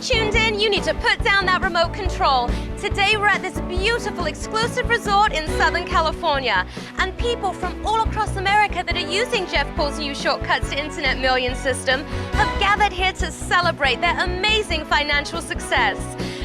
just tuned in, you need to put down that remote control. Today we're at this beautiful exclusive resort in Southern California, and people from all across America that are using Jeff Paul's new Shortcuts to Internet Millions system have gathered here to celebrate their amazing financial success.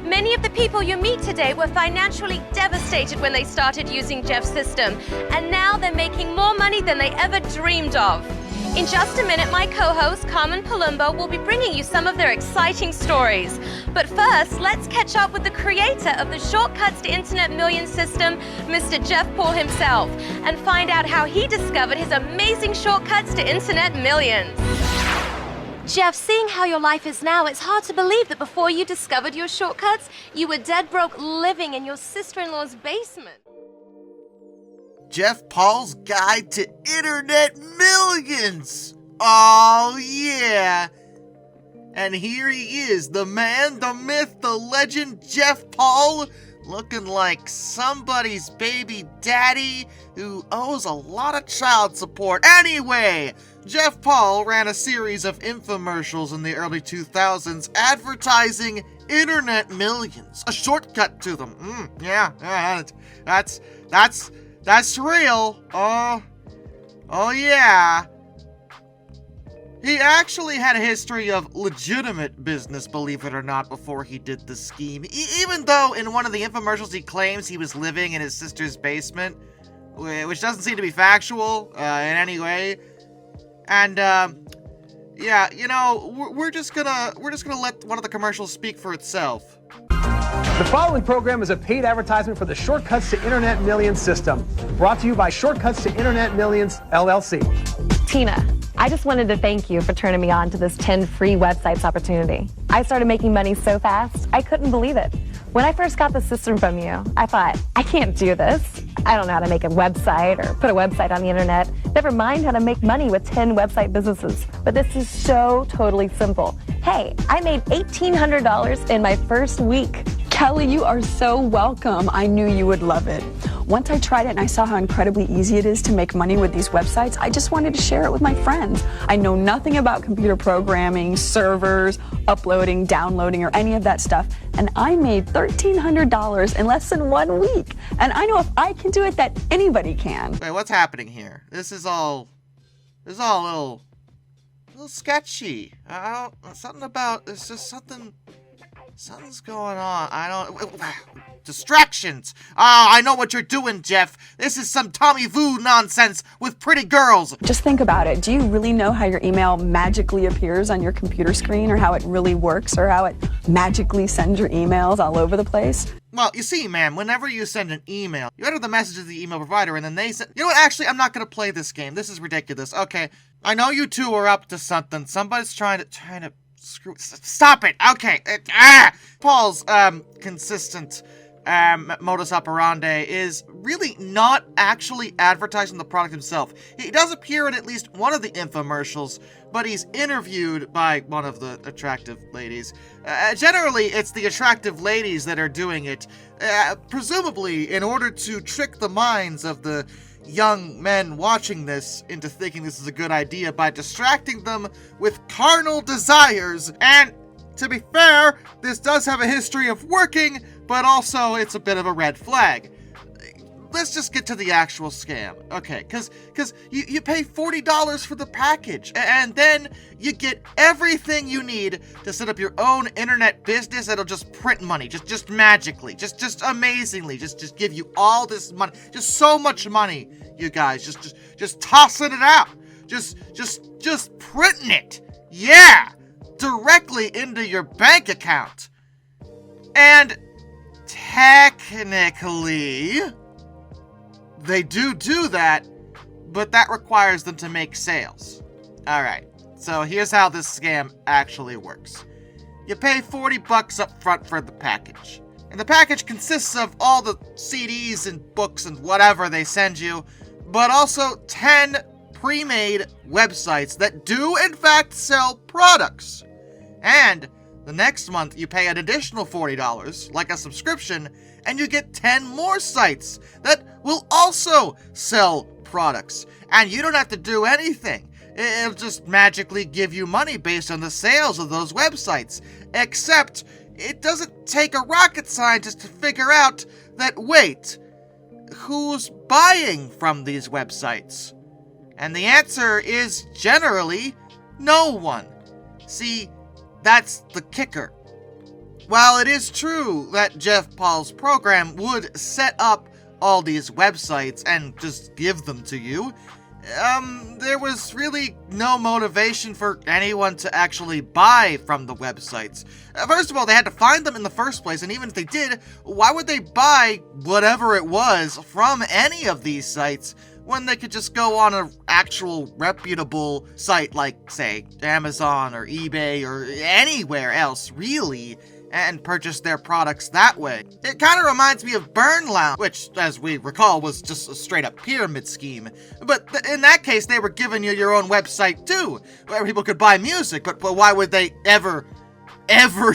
Many of the people you meet today were financially devastated when they started using Jeff's system, and now they're making more money than they ever dreamed of. In just a minute, my co-host Carmen Palumbo will be bringing you some of their exciting stories. But first, let's catch up with the creator of the Shortcuts to Internet Millions system, Mr. Jeff Paul himself, and find out how he discovered his amazing shortcuts to Internet Millions. Jeff, seeing how your life is now, it's hard to believe that before you discovered your shortcuts, you were dead broke living in your sister-in-law's basement. Jeff Paul's Guide to Internet Millions! Oh yeah! And here he is, the man, the myth, the legend, Jeff Paul, looking like somebody's baby daddy who owes a lot of child support. Anyway, Jeff Paul ran a series of infomercials in the early 2000s advertising Internet Millions, a shortcut to them. That's real. Oh yeah. He actually had a history of legitimate business, believe it or not, before he did the scheme. Even though in one of the infomercials he claims he was living in his sister's basement, which doesn't seem to be factual in any way. And yeah, you know, we're just gonna let one of the commercials speak for itself. The following program is a paid advertisement for the Shortcuts to Internet Millions system, brought to you by Shortcuts to Internet Millions, LLC. Tina, I just wanted to thank you for turning me on to this 10 free websites opportunity. I started making money so fast, I couldn't believe it. When I first got the system from you, I thought, I can't do this. I don't know how to make a website or put a website on the internet. Never mind how to make money with 10 website businesses. But this is so totally simple. Hey, I made $1,800 in my first week. Kelly, you are so welcome. I knew you would love it. Once I tried it and I saw how incredibly easy it is to make money with these websites, I just wanted to share it with my friends. I know nothing about computer programming, servers, uploading, downloading, or any of that stuff, and I made $1,300 in less than 1 week. And I know if I can do it, that anybody can. Wait, what's happening here? This is all a little sketchy. There's just something's going on. Distractions! Oh, I know what you're doing, Jeff. This is some Tommy Vu nonsense with pretty girls. Just think about it. Do you really know how your email magically appears on your computer screen, or how it really works, or how it magically sends your emails all over the place? Well, you see, ma'am, whenever you send an email, you enter the message of the email provider, and then they send... You know what, actually, I'm not gonna play this game. This is ridiculous. Okay, I know you two are up to something. Somebody's trying to... Stop it! Okay. Paul's, consistent, modus operandi is really not actually advertising the product himself. He does appear in at least one of the infomercials, but he's interviewed by one of the attractive ladies. Generally, it's the attractive ladies that are doing it, presumably in order to trick the minds of the young men watching this into thinking this is a good idea by distracting them with carnal desires. And to be fair, this does have a history of working, but also it's a bit of a red flag. Let's just get to the actual scam. Okay, because you pay $40 for the package, and then you get everything you need to set up your own internet business that'll just print money, just magically, just amazingly, just give you all this money, just so much money, you guys, just tossing it out, just printing it, yeah, directly into your bank account. And technically, they do that, but that requires them to make sales. Alright, so here's how this scam actually works. You pay $40 up front for the package. And the package consists of all the CDs and books and whatever they send you, but also 10 pre-made websites that do in fact sell products. And the next month you pay an additional $40, like a subscription, and you get 10 more sites that will also sell products. And you don't have to do anything. It'll just magically give you money based on the sales of those websites. Except, it doesn't take a rocket scientist to figure out that, wait, who's buying from these websites? And the answer is generally no one. See, that's the kicker. While it is true that Jeff Paul's program would set up all these websites and just give them to you, there was really no motivation for anyone to actually buy from the websites. First of all, they had to find them in the first place, and even if they did, why would they buy whatever it was from any of these sites when they could just go on an actual reputable site like, say, Amazon or eBay or anywhere else, really, and purchase their products that way? It kind of reminds me of Burn Lounge, which, as we recall, was just a straight-up pyramid scheme. But in that case, they were giving you your own website, too, where people could buy music, but why would they ever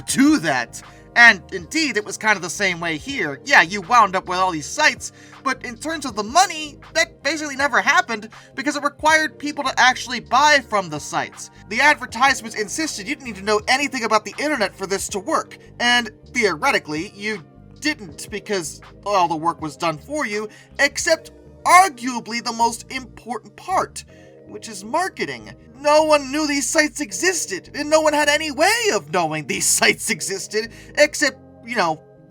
do that? And indeed, it was kind of the same way here. Yeah, you wound up with all these sites, but in terms of the money, that basically never happened because it required people to actually buy from the sites. The advertisements insisted you didn't need to know anything about the internet for this to work, and theoretically, you didn't because all the work was done for you, except arguably the most important part, which is marketing. No one knew these sites existed, and no one had any way of knowing these sites existed, except,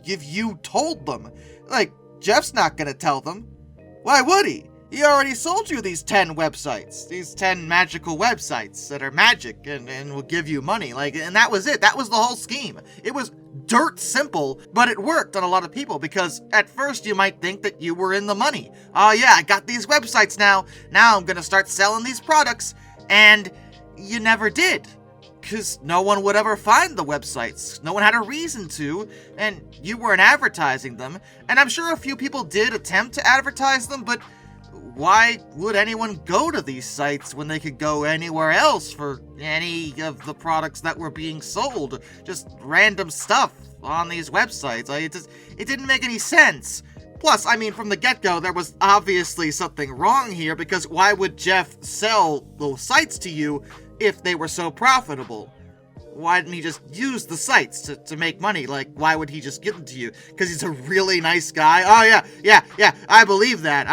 if you told them. Like, Jeff's not gonna tell them. Why would he? He already sold you these 10 websites, these 10 magical websites that are magic and will give you money, and that was it. That was the whole scheme. It was dirt simple, but it worked on a lot of people because at first you might think that you were in the money. Oh yeah, I got these websites now I'm gonna start selling these products. And you never did, because no one would ever find the websites. No one had a reason to, and you weren't advertising them. And I'm sure a few people did attempt to advertise them, but why would anyone go to these sites when they could go anywhere else for any of the products that were being sold? Just random stuff on these websites. It didn't make any sense. Plus, from the get-go, there was obviously something wrong here, because why would Jeff sell those sites to you if they were so profitable? Why didn't he just use the sites to make money? Why would he just give them to you? Because he's a really nice guy? Oh, yeah, I believe that.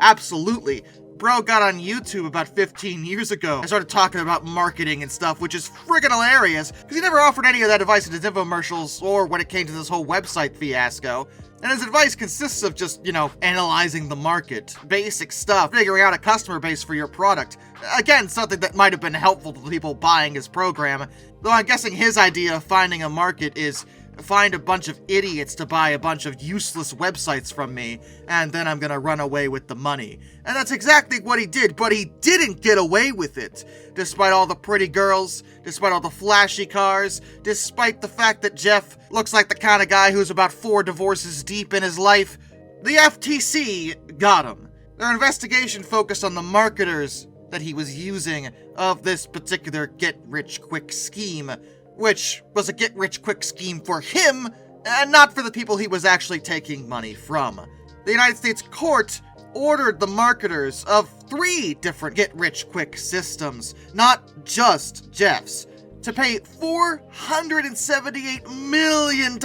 Absolutely. Bro got on YouTube about 15 years ago and started talking about marketing and stuff, which is friggin' hilarious, because he never offered any of that advice in his infomercials or when it came to this whole website fiasco. And his advice consists of just, analyzing the market, basic stuff, figuring out a customer base for your product. Again, something that might have been helpful to the people buying his program, though I'm guessing his idea of finding a market is find a bunch of idiots to buy a bunch of useless websites from me, and then I'm gonna run away with the money. And that's exactly what he did, but he didn't get away with it. Despite all the pretty girls, despite all the flashy cars, despite the fact that Jeff looks like the kind of guy who's about 4 divorces deep in his life, the FTC got him. Their investigation focused on the marketers that he was using of this particular get-rich-quick scheme, which was a get-rich-quick scheme for him, and not for the people he was actually taking money from. The United States court ordered the marketers of 3 different get-rich-quick systems, not just Jeff's, to pay $478 million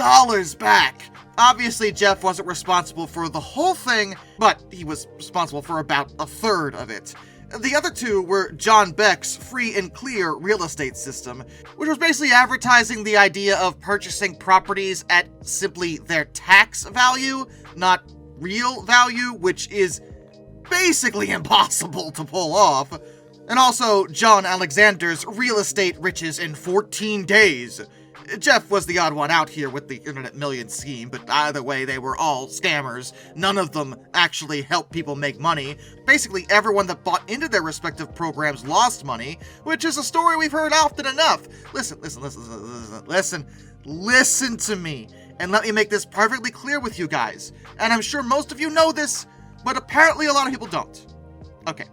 back. Obviously, Jeff wasn't responsible for the whole thing, but he was responsible for about a third of it. The other 2 were John Beck's free and clear real estate system, which was basically advertising the idea of purchasing properties at simply their tax value, not real value, which is basically impossible to pull off. And also John Alexander's real estate riches in 14 days. Jeff was the odd one out here with the Internet Million scheme, but either way, they were all scammers. None of them actually helped people make money. Basically, everyone that bought into their respective programs lost money, which is a story we've heard often enough. Listen to me, and let me make this perfectly clear with you guys. And I'm sure most of you know this, but apparently a lot of people don't. Okay.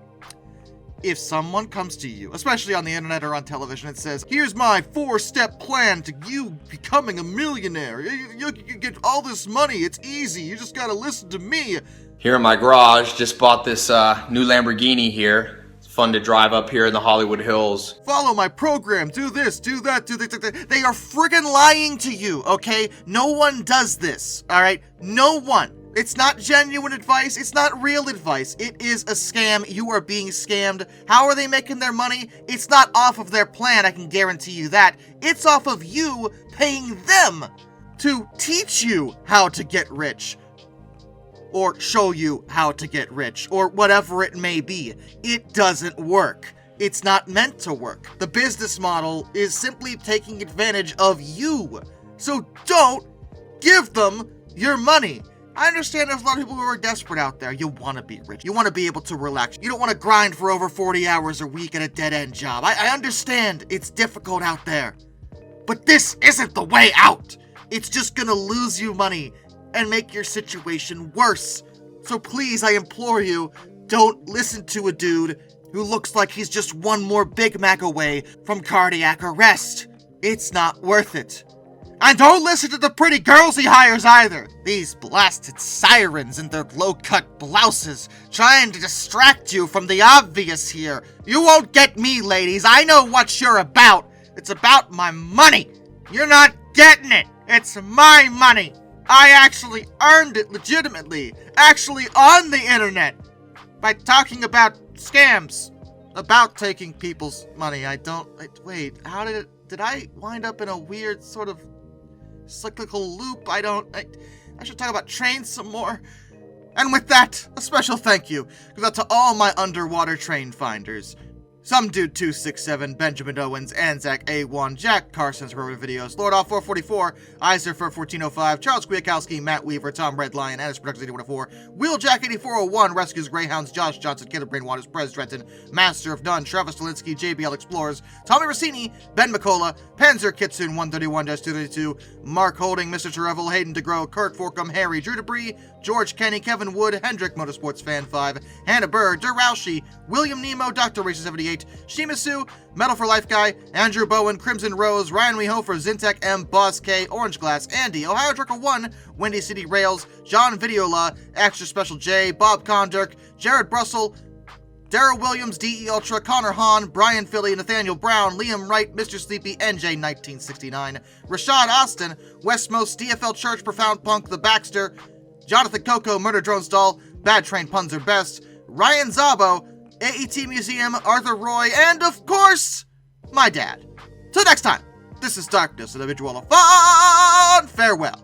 If someone comes to you, especially on the internet or on television, and says, here's my 4-step plan to you becoming a millionaire. You can get all this money. It's easy. You just gotta listen to me. Here in my garage, just bought this new Lamborghini here. fun to drive up here in the Hollywood Hills. Follow my program, do this, do that, do this. They are friggin' lying to you, okay? No one does this, alright? No one. It's not genuine advice, it's not real advice. It is a scam. You are being scammed. How are they making their money? It's not off of their plan, I can guarantee you that. It's off of you paying them to teach you how to get rich. Or show you how to get rich, or whatever it may be. It doesn't work. It's not meant to work. The business model is simply taking advantage of you. So don't give them your money. I understand there's a lot of people who are desperate out there. You want to be rich. You want to be able to relax. You don't want to grind for over 40 hours a week at a dead-end job. I understand it's difficult out there. But this isn't the way out. It's just gonna lose you money and make your situation worse. So please, I implore you, don't listen to a dude who looks like he's just one more Big Mac away from cardiac arrest. It's not worth it. And don't listen to the pretty girls he hires either. These blasted sirens in their low-cut blouses trying to distract you from the obvious here. You won't get me, ladies. I know what you're about. It's about my money. You're not getting it. It's my money. I actually earned it legitimately, actually on the internet, by talking about scams, about taking people's money. Wait, did I wind up in a weird sort of cyclical loop? I should talk about trains some more. And with that, a special thank you goes out to all my underwater train finders. Some Dude 267, Benjamin Owens, Anzac A1, Jack Carson's Forever Videos, Lord Off 444, Iser for 1405, Charles Kwiatkowski, Matt Weaver, Tom Redlion, Annis Productions 8104, Wheeljack 8401, Rescues Greyhounds, Josh Johnson, Kid of Brain Waters, Prez Trenton, Master of None, Travis Stalinsky, JBL Explorers, Tommy Rossini, Ben McCullough, Panzer Kitsune 131-232, Mark Holding, Mr. Terevel, Hayden DeGrow, Kurt Forkum, Harry Drew Debris, George Kenny, Kevin Wood, Hendrick Motorsports Fan 5, Hannah Burr, Duralshi, William Nemo, Dr. Racer 78, Shimasu, Metal for Life Guy, Andrew Bowen, Crimson Rose, Ryan Wehofer, Zintek M, Boss K, Orange Glass, Andy, Ohio Trucker 1, Windy City Rails, John Videola, Extra Special J, Bob Condirk, Jared Brussel, Darrell Williams, DE Ultra, Connor Hahn, Brian Philly, Nathaniel Brown, Liam Wright, Mr. Sleepy, NJ 1969, Rashad Austin, Westmost, DFL Church, Profound Punk, The Baxter, Jonathan Coco, Murder Drone Stall, Bad Train Puns Are Best, Ryan Zabo, AET Museum, Arthur Roy, and of course, my dad. Till next time, this is Darkness, individual of fun. Farewell.